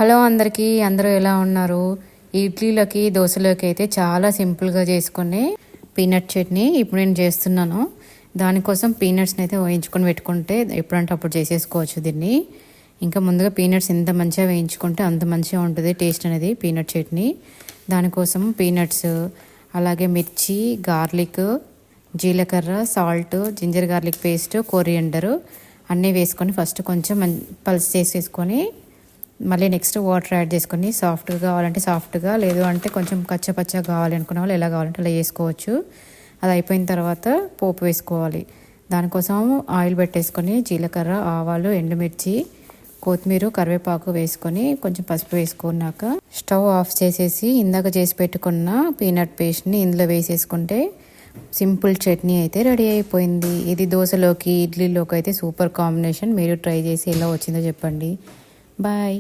Hello అందరికీ, అందరూ ఎలా ఉన్నారు? ఇడ్లీలకి దోశలోకి అయితే చాలా సింపుల్గా చేసుకునే పీనట్ చట్నీ ఇప్పుడు నేను చేస్తున్నాను. దానికోసం పీనట్స్ని అయితే వేయించుకొని పెట్టుకుంటే ఎప్పుడంటే అప్పుడు చేసేసుకోవచ్చు దీన్ని. ఇంకా ముందుగా పీనట్స్ ఎంత మంచిగా వేయించుకుంటే అంత మంచిగా ఉంటుంది టేస్ట్ అనేది పీనట్ చట్నీ. దానికోసం పీనట్స్, అలాగే మిర్చి, గార్లిక్, జీలకర్ర, salt, ginger garlic paste, coriander అన్నీ వేసుకొని ఫస్ట్ కొంచెం పల్స్ చేసేసుకొని మళ్ళీ నెక్స్ట్ వాటర్ యాడ్ చేసుకొని సాఫ్ట్గా కావాలంటే సాఫ్ట్గా, లేదు అంటే కొంచెం కచ్చపచ్చగా కావాలి అనుకున్న వాళ్ళు ఎలా కావాలంటే అలా వేసుకోవచ్చు. అది అయిపోయిన తర్వాత పోపు వేసుకోవాలి. దానికోసం ఆయిల్ పెట్టేసుకొని జీలకర్ర, ఆవాలు, ఎండుమిర్చి, కొత్తిమీర, కరివేపాకు వేసుకొని కొంచెం పసుపు వేసుకున్నాక స్టవ్ ఆఫ్ చేసేసి ఇందాక చేసి పెట్టుకున్న పీనట్ పేస్ట్ని ఇందులో వేసేసుకుంటే సింపుల్ చట్నీ అయితే రెడీ అయిపోయింది. ఇది దోశలోకి, ఇడ్లీలోకి అయితే సూపర్ కాంబినేషన్. మీరు ట్రై చేసి ఎలా వచ్చిందో చెప్పండి. బాయ్.